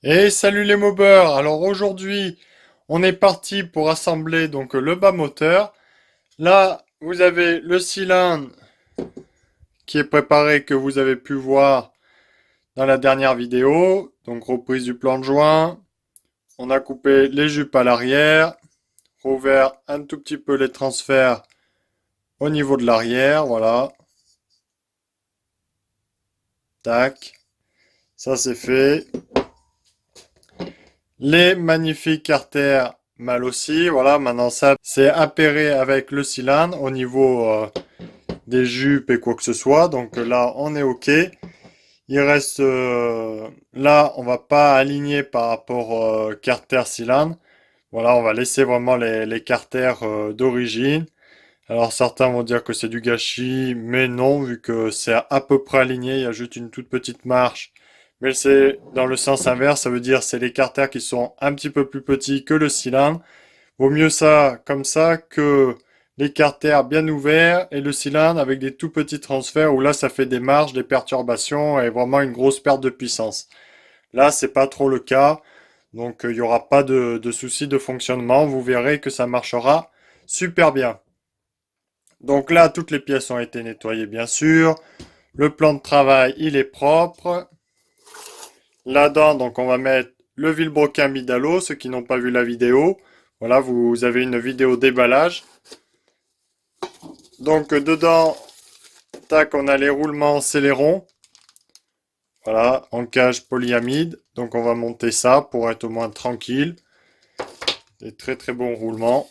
Et salut les mobeurs! Alors aujourd'hui, on est parti pour assembler donc le bas moteur. Là, vous avez le cylindre qui est préparé que vous avez pu voir dans la dernière vidéo. Donc reprise du plan de joint. On a coupé les jupes à l'arrière, rouvert un tout petit peu les transferts au niveau de l'arrière. Voilà. Tac. Ça c'est fait. Les magnifiques carters mal aussi. Voilà, maintenant ça c'est appairé avec le cylindre au niveau des jupes et quoi que ce soit. Donc là on est OK. Il reste là on va pas aligner par rapport carter cylindre. Voilà, on va laisser vraiment les carters d'origine. Alors certains vont dire que c'est du gâchis, mais non, vu que c'est à peu près aligné, il y a juste une toute petite marche. Mais c'est dans le sens inverse, ça veut dire c'est les carters qui sont un petit peu plus petits que le cylindre. Vaut mieux ça comme ça que les carters bien ouverts et le cylindre avec des tout petits transferts où là ça fait des marges, des perturbations et vraiment une grosse perte de puissance. Là, c'est pas trop le cas, donc il n'y aura pas de soucis de fonctionnement. Vous verrez que ça marchera super bien. Donc là, toutes les pièces ont été nettoyées, bien sûr. Le plan de travail, il est propre. Là-dedans, donc on va mettre le vilebrequin Midalo, ceux qui n'ont pas vu la vidéo. Voilà, vous avez une vidéo déballage. Donc dedans, tac, on a les roulements Céléron. Voilà, en cage polyamide. Donc on va monter ça pour être au moins tranquille. Des très très bons roulements.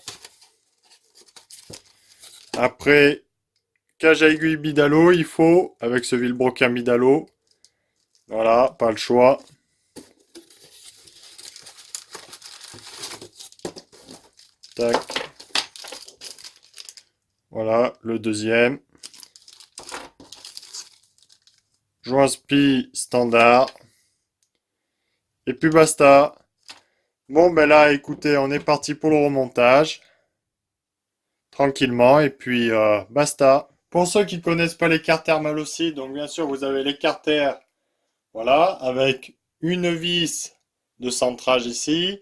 Après, cage à aiguille Midalo, il faut, avec ce vilebrequin Midalo. Voilà, pas le choix. Tac. Voilà, le deuxième. Joint spi standard. Et puis basta. Bon, ben là, écoutez, on est parti pour le remontage. Tranquillement. Et puis, basta. Pour ceux qui connaissent pas les carters mal aussi, donc bien sûr, vous avez les carters, voilà, avec une vis de centrage ici.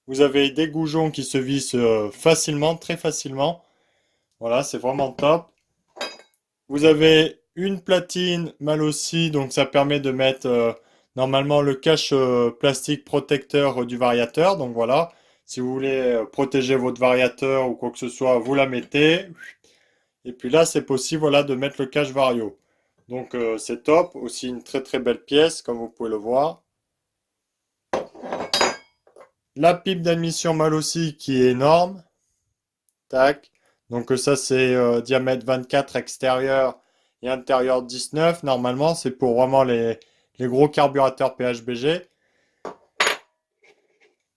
Vous avez des goujons qui se vissent facilement, très facilement. Voilà, c'est vraiment top. Vous avez une platine mal aussi, donc ça permet de mettre normalement le cache plastique protecteur du variateur. Donc voilà, si vous voulez protéger votre variateur ou quoi que ce soit, vous la mettez. Et puis là, c'est possible voilà, de mettre le cache vario. Donc c'est top, aussi une très très belle pièce, comme vous pouvez le voir. La pipe d'admission mal aussi qui est énorme. Tac. Donc ça c'est diamètre 24 extérieur et intérieur 19. Normalement c'est pour vraiment les gros carburateurs PHBG.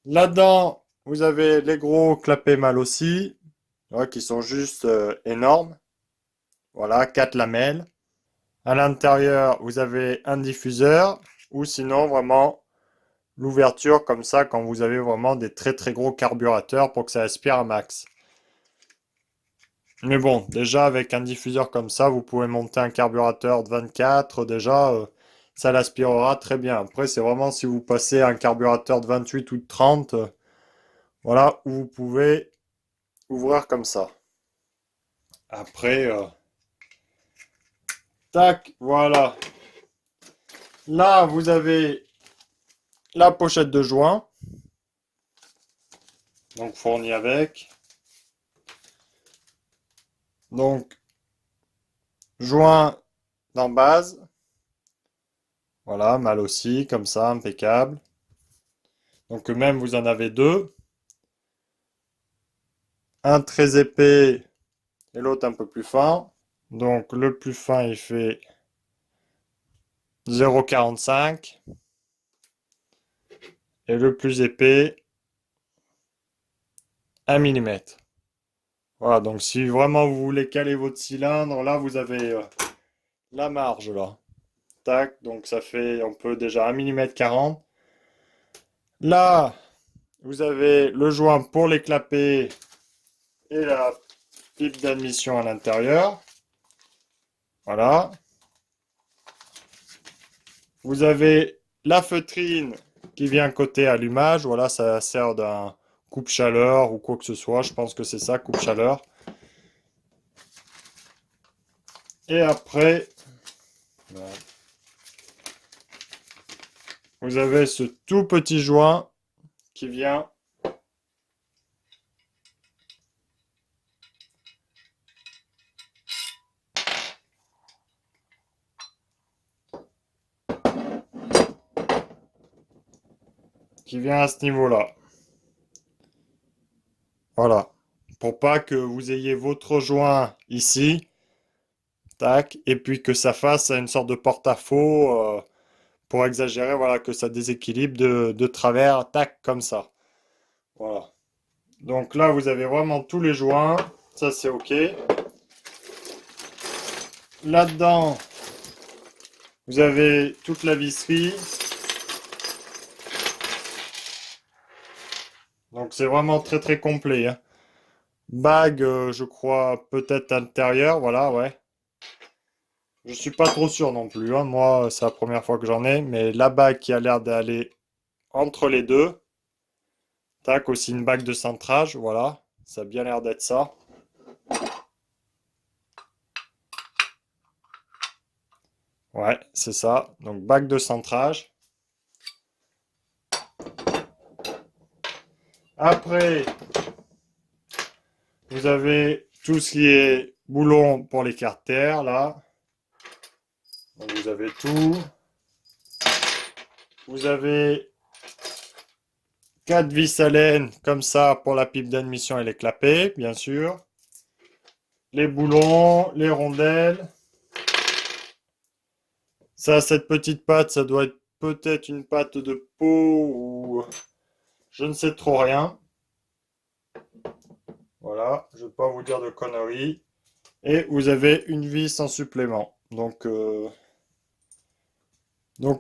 Là-dedans vous avez les gros clapets mal aussi, ouais, qui sont juste énormes. Voilà, 4 lamelles. À l'intérieur vous avez un diffuseur ou sinon vraiment l'ouverture comme ça quand vous avez vraiment des très très gros carburateurs pour que ça aspire à max. Mais bon, déjà avec un diffuseur comme ça, vous pouvez monter un carburateur de 24, déjà ça l'aspirera très bien. Après, c'est vraiment si vous passez un carburateur de 28 ou de 30, voilà, où vous pouvez ouvrir comme ça. Après, tac, voilà. Là, vous avez la pochette de joint, donc fournie avec. Donc, joint d'en base, voilà, mal aussi, comme ça, impeccable. Donc même vous en avez deux. Un très épais et l'autre un peu plus fin. Donc le plus fin il fait 0,45 et le plus épais 1 mm. Voilà, donc si vraiment vous voulez caler votre cylindre, là vous avez la marge là. Tac, donc ça fait, on peut déjà 1 mm 40. Là, vous avez le joint pour les clapets et la pipe d'admission à l'intérieur. Voilà. Vous avez la feutrine qui vient côté allumage. Voilà, ça sert d'un coupe-chaleur ou quoi que ce soit. Je pense que c'est ça, coupe-chaleur. Et après, vous avez ce tout petit joint qui vient à ce niveau-là. Voilà. Pour pas que vous ayez votre joint ici, tac, et puis que ça fasse une sorte de porte-à-faux pour exagérer, voilà, que ça déséquilibre de travers, tac, comme ça. Voilà. Donc là, vous avez vraiment tous les joints. Ça, c'est OK. Là-dedans, vous avez toute la visserie. Donc c'est vraiment très très complet, hein. Bague, je crois, peut-être à l'intérieur, voilà, ouais. Je suis pas trop sûr non plus, hein. Moi, c'est la première fois que j'en ai, mais la bague qui a l'air d'aller entre les deux. Tac, aussi une bague de centrage, voilà. Ça a bien l'air d'être ça. Ouais, c'est ça. Donc bague de centrage. Après, vous avez tout ce qui est boulon pour les carters, là. Donc vous avez tout. Vous avez 4 vis à laine, comme ça, pour la pipe d'admission et les clapets, bien sûr. Les boulons, les rondelles. Ça, cette petite patte, ça doit être peut-être une patte de peau ou je ne sais trop rien. Voilà, je ne vais pas vous dire de conneries. Et vous avez une vis en supplément. Donc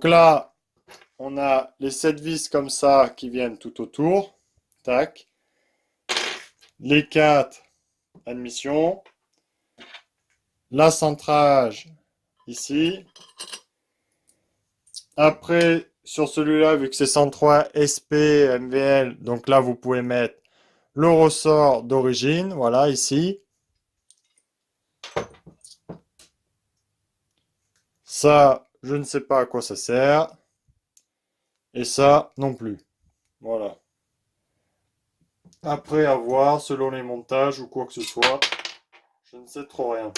là, on a les 7 vis comme ça qui viennent tout autour. Tac. Les 4 admissions. La centrage ici. Après, sur celui-là, vu que c'est 103 SP MVL, donc là, vous pouvez mettre le ressort d'origine, voilà, ici. Ça, je ne sais pas à quoi ça sert. Et ça, non plus. Voilà. Après, à voir, selon les montages ou quoi que ce soit, je ne sais trop rien.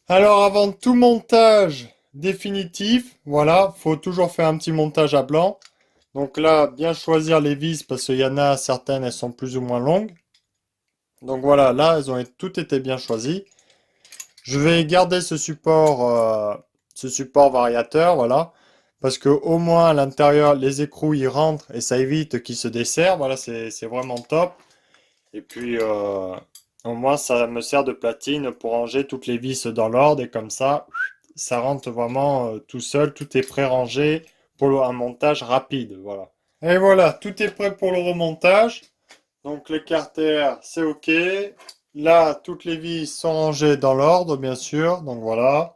Alors, avant tout montage définitif, voilà, faut toujours faire un petit montage à blanc. Donc là, bien choisir les vis parce qu'il y en a certaines, elles sont plus ou moins longues. Donc voilà, là, elles ont toutes été bien choisies. Je vais garder ce support variateur, voilà, parce que au moins à l'intérieur, les écrous ils rentrent et ça évite qu'ils se desserrent. Voilà, c'est vraiment top. Et puis au moins ça me sert de platine pour ranger toutes les vis dans l'ordre et comme ça rentre vraiment tout seul, tout est pré-rangé pour un montage rapide, voilà. Et voilà, tout est prêt pour le remontage. Donc les carters, c'est OK. Là, toutes les vis sont rangées dans l'ordre, bien sûr. Donc voilà.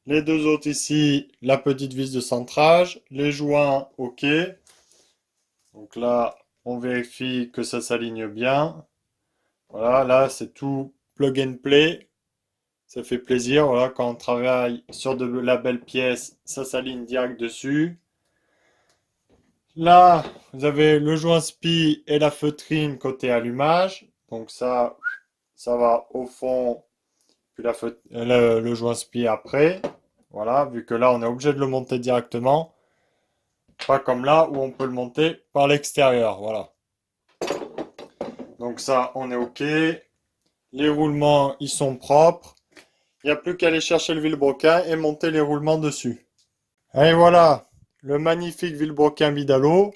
Les deux autres ici, la petite vis de centrage. Les joints, OK. Donc là, on vérifie que ça s'aligne bien. Voilà, là, c'est tout plug and play. Ça fait plaisir. Voilà, quand on travaille sur de la belle pièce, ça s'aligne direct dessus. Là, vous avez le joint spi et la feutrine côté allumage. Donc ça va au fond, puis le joint spi après. Voilà, vu que là, on est obligé de le monter directement. Pas comme là où on peut le monter par l'extérieur. Voilà. Donc ça, on est OK. Les roulements, ils sont propres. Il n'y a plus qu'à aller chercher le vilebrequin et monter les roulements dessus. Et voilà, le magnifique vilebrequin Vidalo.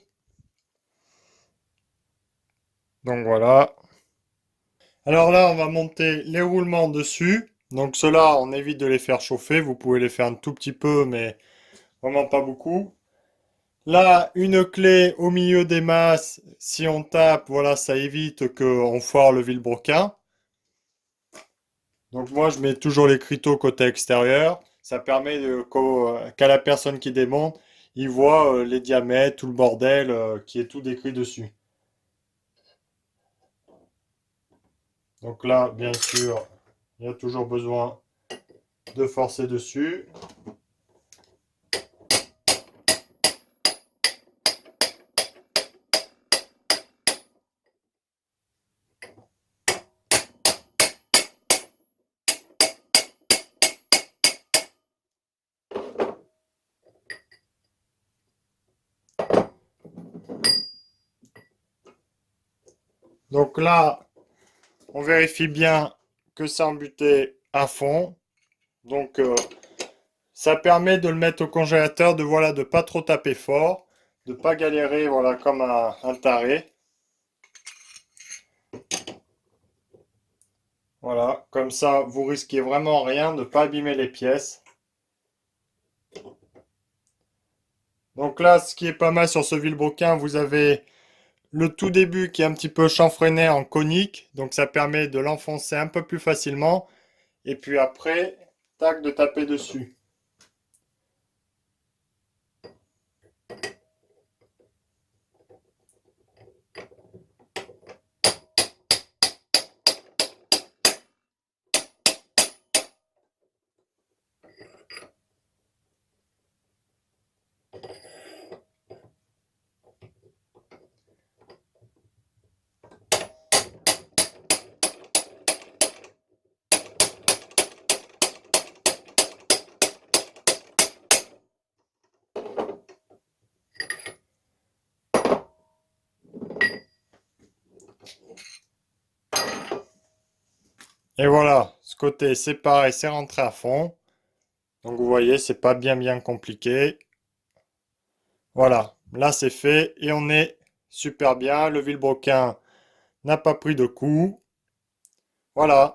Donc voilà. Alors là, on va monter les roulements dessus. Donc ceux-là, on évite de les faire chauffer. Vous pouvez les faire un tout petit peu, mais vraiment pas beaucoup. Là, une clé au milieu des masses. Si on tape, voilà, ça évite qu'on foire le vilebrequin. Donc moi, je mets toujours les criteaux côté extérieur. Ça permet qu'à la personne qui démonte, il voit les diamètres, tout le bordel qui est tout décrit dessus. Donc là, bien sûr, il y a toujours besoin de forcer dessus. Donc là, on vérifie bien que c'est embuté à fond. Donc ça permet de le mettre au congélateur, de voilà, de pas trop taper fort, de pas galérer voilà comme un taré. Voilà, comme ça vous risquez vraiment rien, de pas abîmer les pièces. Donc là, ce qui est pas mal sur ce vilebrequin, vous avez le tout début qui est un petit peu chanfreiné en conique, donc ça permet de l'enfoncer un peu plus facilement. Et puis après, tac, de taper dessus. Et voilà, ce côté c'est pareil, c'est rentré à fond. Donc vous voyez, c'est pas bien compliqué. Voilà, là c'est fait et on est super bien. Le vilebrequin n'a pas pris de coup. Voilà.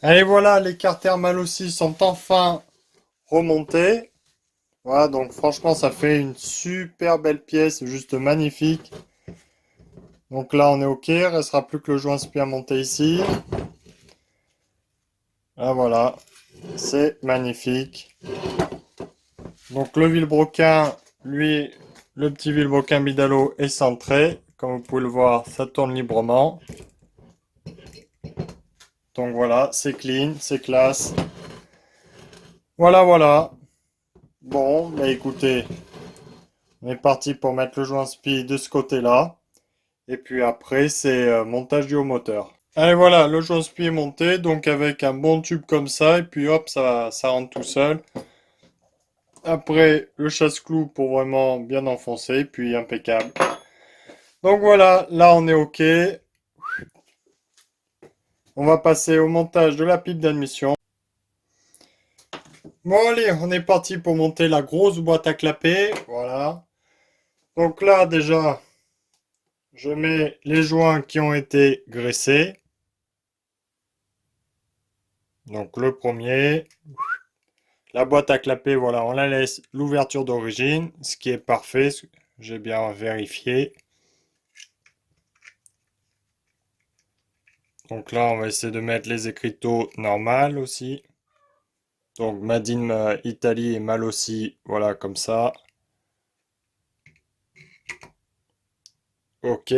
Allez, voilà, les carters mal aussi sont enfin remontés. Voilà, donc franchement, ça fait une super belle pièce, juste magnifique. Donc là, on est OK. Il restera plus que le joint spi à monter ici. Ah, voilà, c'est magnifique. Donc le vilebrequin, lui, le petit vilebrequin Bidalo est centré. Comme vous pouvez le voir, ça tourne librement. Donc voilà, c'est clean, c'est classe. Voilà, voilà. Bon, bah écoutez, on est parti pour mettre le joint spi de ce côté-là. Et puis après, c'est montage du haut moteur. Allez, voilà, le joint spi est monté, donc avec un bon tube comme ça, et puis hop, ça rentre tout seul. Après, le chasse-clou pour vraiment bien enfoncer, puis impeccable. Donc voilà, là on est OK. On va passer au montage de la pipe d'admission. Bon allez, on est parti pour monter la grosse boîte à clapper. Voilà. Donc là déjà, je mets les joints qui ont été graissés. Donc le premier. La boîte à clapper, voilà, on la laisse l'ouverture d'origine, ce qui est parfait. J'ai bien vérifié. Donc là, on va essayer de mettre les écriteaux normales aussi. Donc Made in Italy et mal aussi, voilà, comme ça. OK.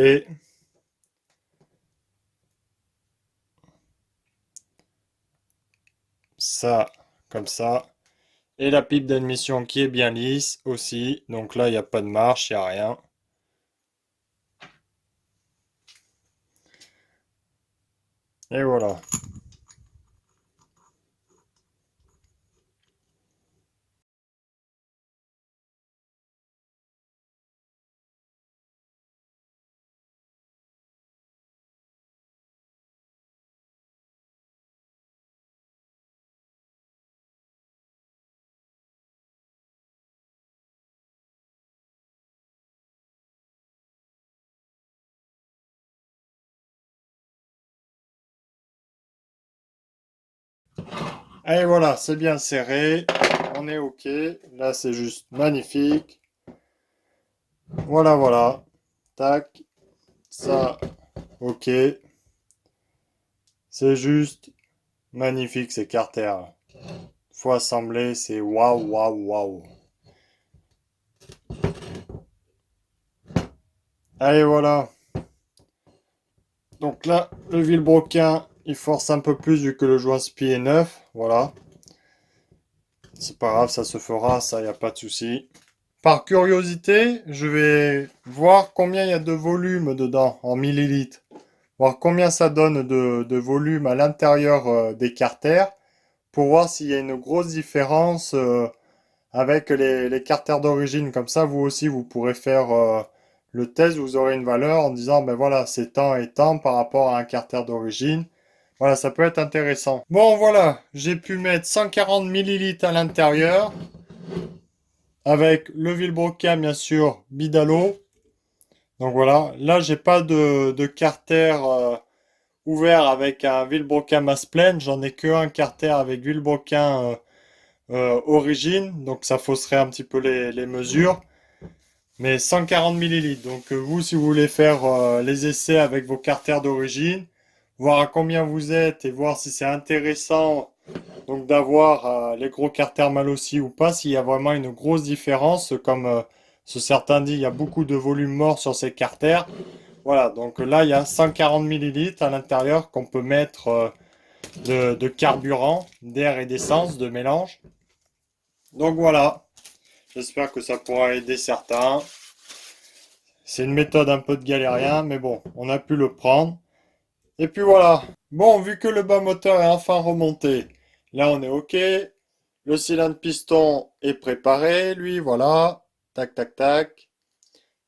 Ça, comme ça. Et la pipe d'admission qui est bien lisse aussi. Donc là, il n'y a pas de marche, il n'y a rien. Et voilà. Et voilà, c'est bien serré. On est OK. Là, c'est juste magnifique. Voilà, voilà. Tac. Ça, OK. C'est juste magnifique ces carters. Faut assembler, c'est waouh, waouh, waouh. Allez, voilà. Donc là, le vilebrequin, il force un peu plus vu que le joint spi est neuf. Voilà. C'est pas grave, ça se fera, ça, y a pas de souci. Par curiosité, je vais voir combien il y a de volume dedans, en millilitres. Voir combien ça donne de volume à l'intérieur des carters, pour voir s'il y a une grosse différence avec les carters d'origine. Comme ça, vous aussi, vous pourrez faire le test, vous aurez une valeur en disant, ben voilà, c'est tant et tant par rapport à un carter d'origine. Voilà, ça peut être intéressant. Bon, voilà, j'ai pu mettre 140 millilitres à l'intérieur, avec le vilebrequin, bien sûr, Bidalo. Donc voilà, là, j'ai pas de carter ouvert avec un vilebrequin masse pleine, j'en ai que un carter avec vilebrequin origine, donc ça fausserait un petit peu les mesures. Mais 140 millilitres. Donc vous, si vous voulez faire les essais avec vos carters d'origine, voir à combien vous êtes et voir si c'est intéressant donc d'avoir les gros carters mal aussi ou pas, s'il y a vraiment une grosse différence, comme ce certains disent, il y a beaucoup de volume mort sur ces carters. Voilà, donc là, il y a 140 millilitres à l'intérieur qu'on peut mettre de carburant, d'air et d'essence, de mélange. Donc voilà, j'espère que ça pourra aider certains. C'est une méthode un peu de galérien, mais bon, on a pu le prendre. Et puis voilà. Bon, vu que le bas moteur est enfin remonté, là on est OK. Le cylindre piston est préparé, lui, voilà. Tac, tac, tac.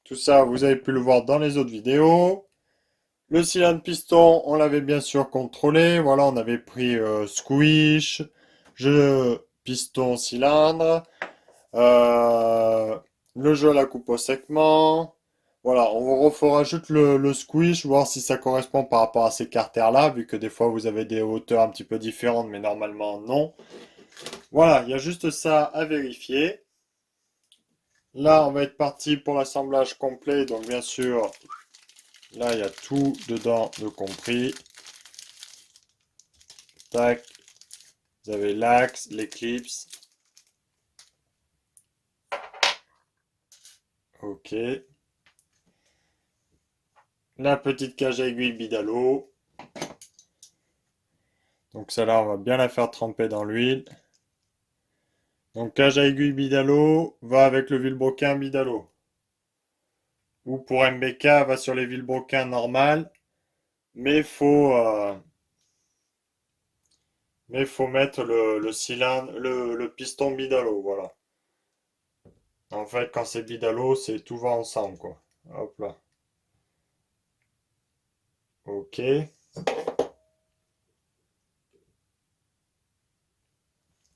Tout ça, vous avez pu le voir dans les autres vidéos. Le cylindre piston, on l'avait bien sûr contrôlé. Voilà, on avait pris squish, jeu piston cylindre, euh, le jeu à la coupe au segment. Voilà, on vous refera juste le squish, voir si ça correspond par rapport à ces carters-là, vu que des fois vous avez des hauteurs un petit peu différentes, mais normalement non. Voilà, il y a juste ça à vérifier. Là, on va être parti pour l'assemblage complet, donc bien sûr, là, il y a tout dedans de compris. Tac, vous avez l'axe, l'éclipse. Ok. La petite cage à aiguille Bidalo. Donc celle-là, on va bien la faire tremper dans l'huile. Donc cage à aiguille Bidalo va avec le vilebrequin Bidalo. Ou pour MBK, va sur les vilebrequins normales. Mais faut mettre le cylindre, le piston Bidalo, voilà. En fait, quand c'est Bidalo, c'est tout va ensemble, quoi. Hop là. Ok.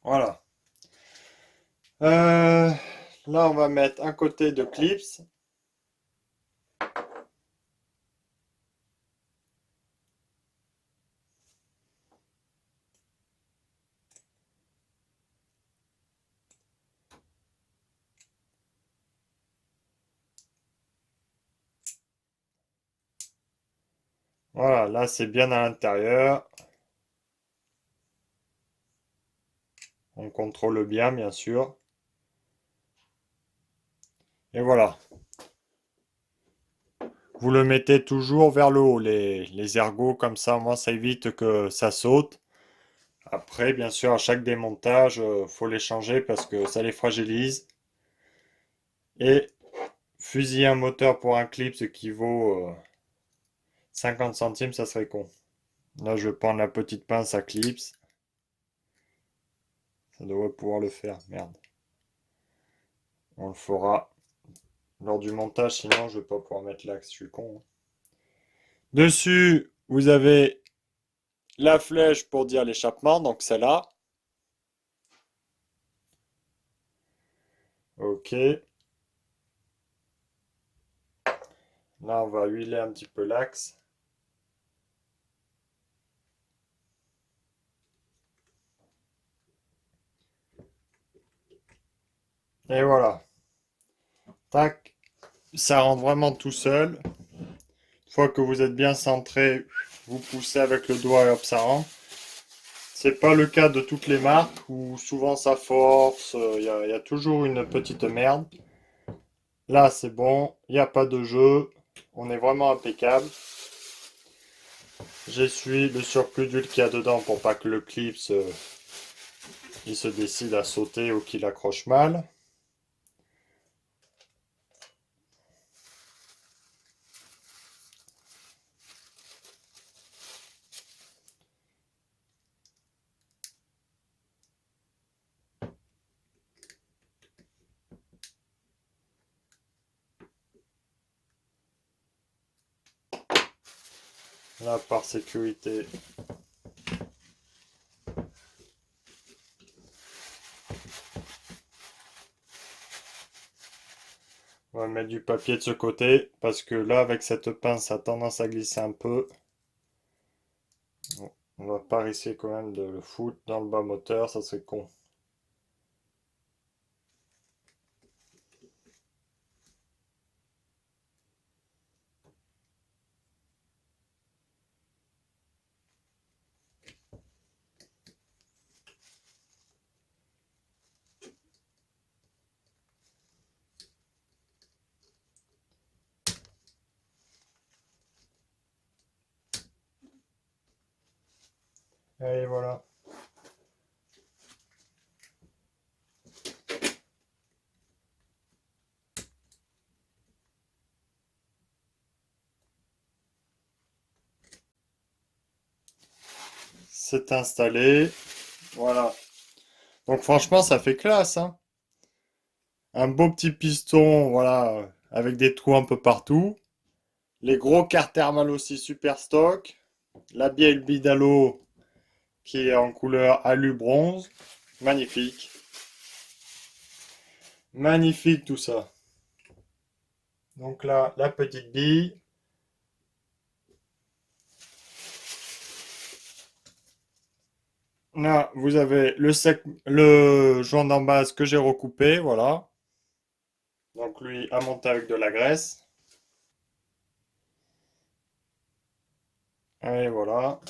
Voilà. Euh, Là, on va mettre un côté de clips. Voilà, là, c'est bien à l'intérieur. On contrôle bien, bien sûr. Et voilà. Vous le mettez toujours vers le haut, les ergots, comme ça, moi, ça évite que ça saute. Après, bien sûr, à chaque démontage, faut les changer parce que ça les fragilise. Et fusiller un moteur pour un clip, ce qui vaut 50 centimes, ça serait con. Là, je vais prendre la petite pince à clips. Ça devrait pouvoir le faire. Merde. On le fera lors du montage, sinon je vais pas pouvoir mettre l'axe. Je suis con, hein. Dessus, vous avez la flèche pour dire l'échappement, donc celle-là. Ok. Là, on va huiler un petit peu l'axe. Et voilà. Tac. Ça rentre vraiment tout seul. Une fois que vous êtes bien centré, vous poussez avec le doigt et hop, ça rentre. C'est pas le cas de toutes les marques où souvent ça force, il y a toujours une petite merde. Là, c'est bon, il n'y a pas de jeu, on est vraiment impeccable. J'essuie le surplus d'huile qu'il y a dedans pour pas que le clip il se décide à sauter ou qu'il accroche mal. Là, par sécurité, on va mettre du papier de ce côté parce que là, avec cette pince, ça a tendance à glisser un peu. Bon, on va pas risquer quand même de le foutre dans le bas moteur, ça serait con. Et voilà. C'est installé. Voilà. Donc franchement, ça fait classe, hein. Un beau petit piston, voilà, avec des trous un peu partout. Les gros quarts thermales aussi super stock. La bielle Bidalo qui est en couleur alu bronze. Magnifique. Magnifique tout ça. Donc là, la petite bille. Là, vous avez le joint d'en base que j'ai recoupé, voilà. Donc lui à monter avec de la graisse. Et voilà.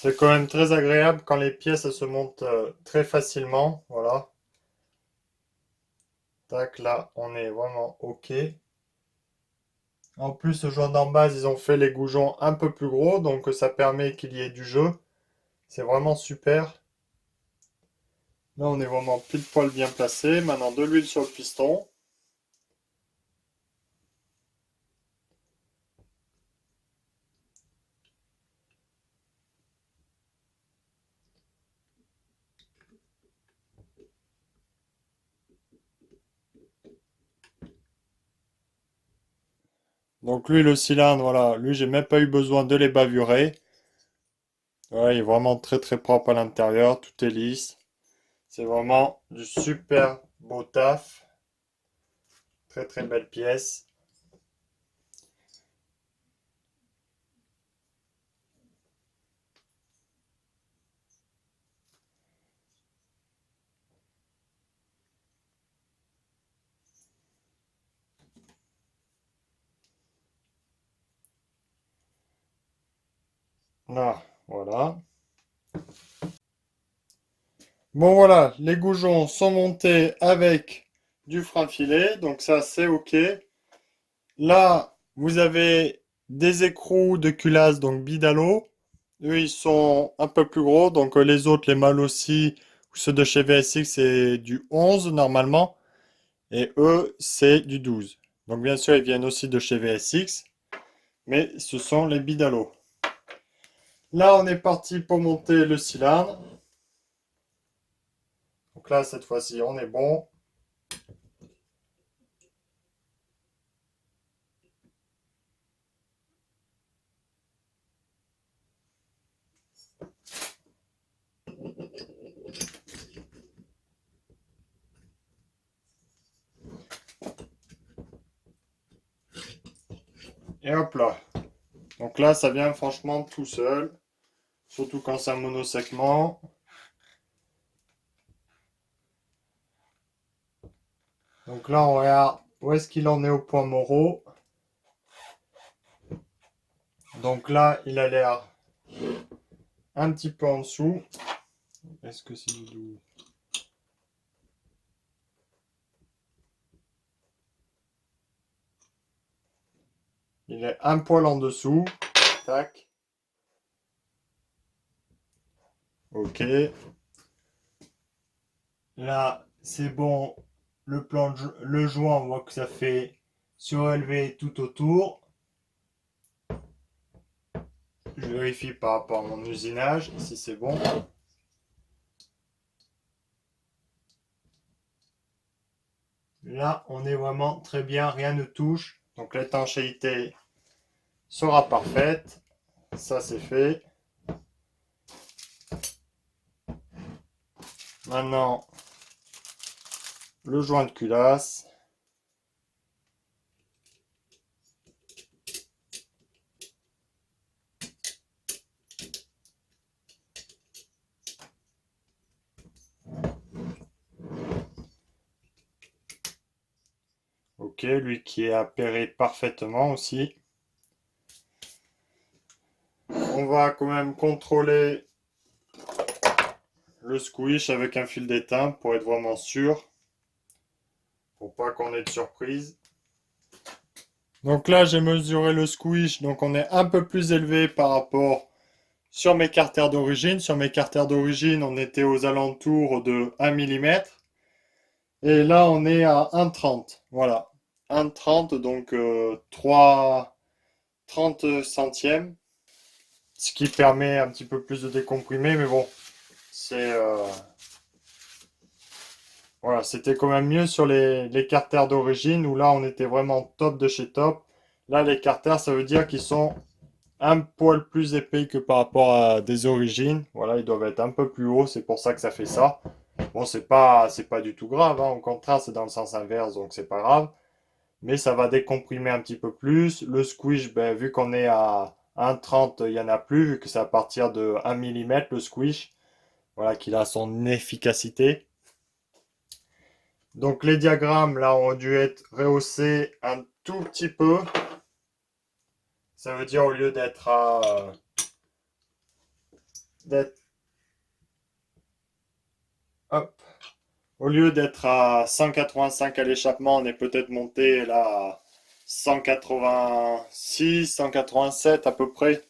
C'est quand même très agréable quand les pièces elles se montent très facilement. Voilà. Tac, là, on est vraiment OK. En plus, ce joint d'en base, ils ont fait les goujons un peu plus gros, donc ça permet qu'il y ait du jeu. C'est vraiment super. Là, on est vraiment pile poil bien placé. Maintenant, de l'huile sur le piston. Donc lui, le cylindre, voilà, lui, j'ai même pas eu besoin de les bavurer. Ouais, il est vraiment très très propre à l'intérieur, tout est lisse. C'est vraiment du super beau taf. Très très belle pièce. Là, voilà. Bon voilà, les goujons sont montés avec du frein filet, donc ça c'est OK. Là, vous avez des écrous de culasse, donc Bidalo. Eux, ils sont un peu plus gros, donc les autres, les Malossi ou ceux de chez VSX, c'est du 11 normalement, et eux, c'est du 12. Donc bien sûr, ils viennent aussi de chez VSX, mais ce sont les Bidalo. Là, on est parti pour monter le cylindre. Donc là, cette fois-ci, on est bon. Et hop là. Donc là, ça vient franchement tout seul. Surtout quand c'est un monosegment. Donc là, on regarde où est-ce qu'il en est au point Moreau. Donc là, il a l'air un petit peu en dessous. Est-ce que c'est du 12? Il est un poil en dessous. Tac. Ok. Là, c'est bon. Le joint, on voit que ça fait surélevé tout autour. Je vérifie par rapport à mon usinage si c'est bon. Là, on est vraiment très bien, rien ne touche. Donc l'étanchéité sera parfaite. Ça, c'est fait. Maintenant, le joint de culasse. Ok, lui qui est appairé parfaitement aussi. On va quand même contrôler le squish avec un fil d'étain pour être vraiment sûr. Pour pas qu'on ait de surprise. Donc là, j'ai mesuré le squish. Donc on est un peu plus élevé par rapport sur mes carters d'origine. Sur mes carters d'origine, on était aux alentours de 1 mm. Et là, on est à 1,30. Voilà. 1,30, donc 30 centièmes. Ce qui permet un petit peu plus de décomprimer. Mais bon, c'est... voilà, c'était quand même mieux sur les carters d'origine où là, on était vraiment top de chez top. Là, les carters, ça veut dire qu'ils sont un poil plus épais que par rapport à des origines. Voilà, ils doivent être un peu plus hauts, c'est pour ça que ça fait ça. Bon, c'est pas du tout grave, hein. Au contraire, c'est dans le sens inverse, donc c'est pas grave. Mais ça va décomprimer un petit peu plus. Le squish, ben, vu qu'on est à 1,30, il n'y en a plus, vu que c'est à partir de 1 mm le squish. Voilà, qu'il a son efficacité. Donc les diagrammes, là, ont dû être rehaussés un tout petit peu. Ça veut dire au lieu d'être à... d'être, hop, au lieu d'être à 185 à l'échappement, on est peut-être monté là à 186, 187 à peu près.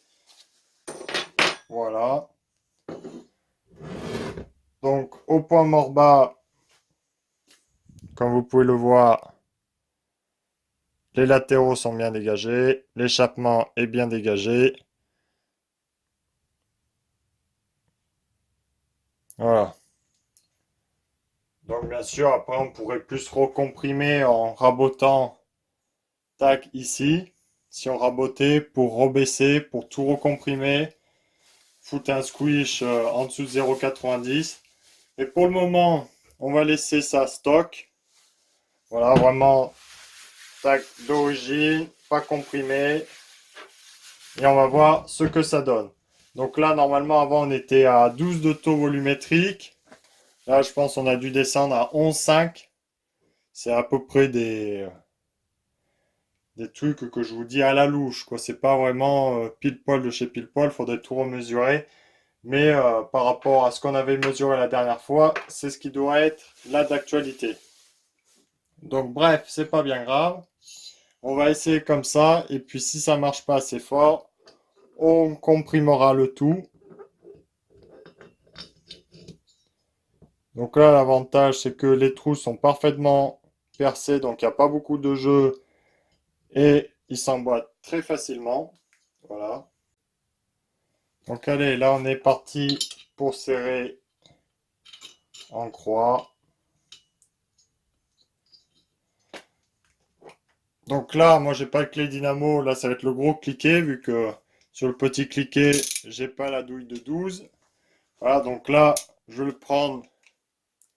Voilà. Donc au point mort bas, comme vous pouvez le voir, les latéraux sont bien dégagés, l'échappement est bien dégagé. Voilà. Donc bien sûr, après on pourrait plus recomprimer en rabotant, tac, ici. Si on rabotait pour rebaisser, pour tout recomprimer, foutre un squish en dessous de 0,90. Et pour le moment, on va laisser ça stock. Voilà, vraiment, tac, d'origine, pas comprimé. Et on va voir ce que ça donne. Donc là, normalement, avant, on était à 12 de taux volumétrique. Là, je pense qu'on a dû descendre à 11,5. C'est à peu près des trucs que je vous dis à la louche, quoi. C'est pas vraiment pile poil de chez pile poil. Faudrait tout remesurer. Mais par rapport à ce qu'on avait mesuré la dernière fois, c'est ce qui doit être là d'actualité. Donc bref, c'est pas bien grave. On va essayer comme ça. Et puis si ça marche pas assez fort, on comprimera le tout. Donc là, l'avantage, c'est que les trous sont parfaitement percés, donc il n'y a pas beaucoup de jeu et ils s'emboîtent très facilement. Voilà. Donc allez, là on est parti pour serrer en croix. Donc là, moi j'ai pas de clé dynamo, là ça va être le gros cliquet, vu que sur le petit cliquet, j'ai pas la douille de 12. Voilà, donc là, je vais le prendre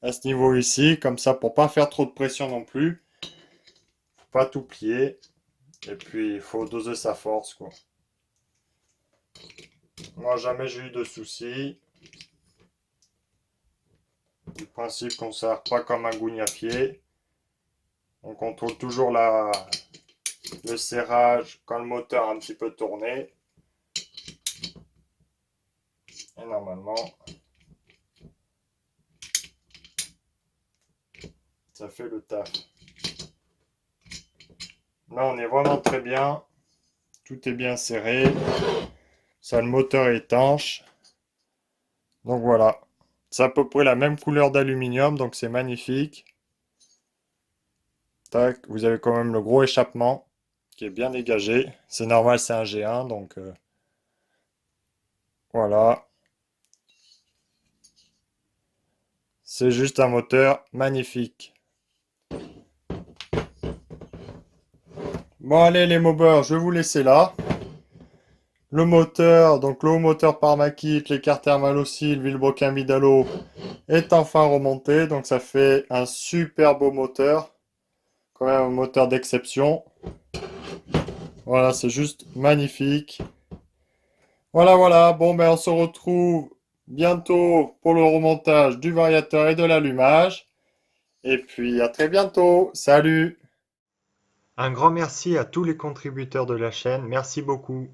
à ce niveau ici, comme ça pour pas faire trop de pression non plus. Faut pas tout plier. Et puis il faut doser sa force, quoi. Moi jamais j'ai eu de soucis. Du principe qu'on ne sert pas comme un gougnafier. On contrôle toujours le serrage quand le moteur a un petit peu tourné. Et normalement, ça fait le taf. Là, on est vraiment très bien. Tout est bien serré. Ça, le moteur est étanche. Donc voilà. C'est à peu près la même couleur d'aluminium, donc c'est magnifique. Tac, vous avez quand même le gros échappement qui est bien dégagé. C'est normal, c'est un G1, donc voilà. C'est juste un moteur magnifique. Bon allez les mobbers, je vais vous laisser là. Le moteur, donc le haut moteur Parmakit, l'écart thermal aussi, le Vilebrequin Midalo est enfin remonté. Donc ça fait un super beau moteur. Quand même un moteur d'exception. Voilà, c'est juste magnifique. Voilà, voilà. Bon, ben on se retrouve bientôt pour le remontage du variateur et de l'allumage. Et puis à très bientôt. Salut! Un grand merci à tous les contributeurs de la chaîne. Merci beaucoup.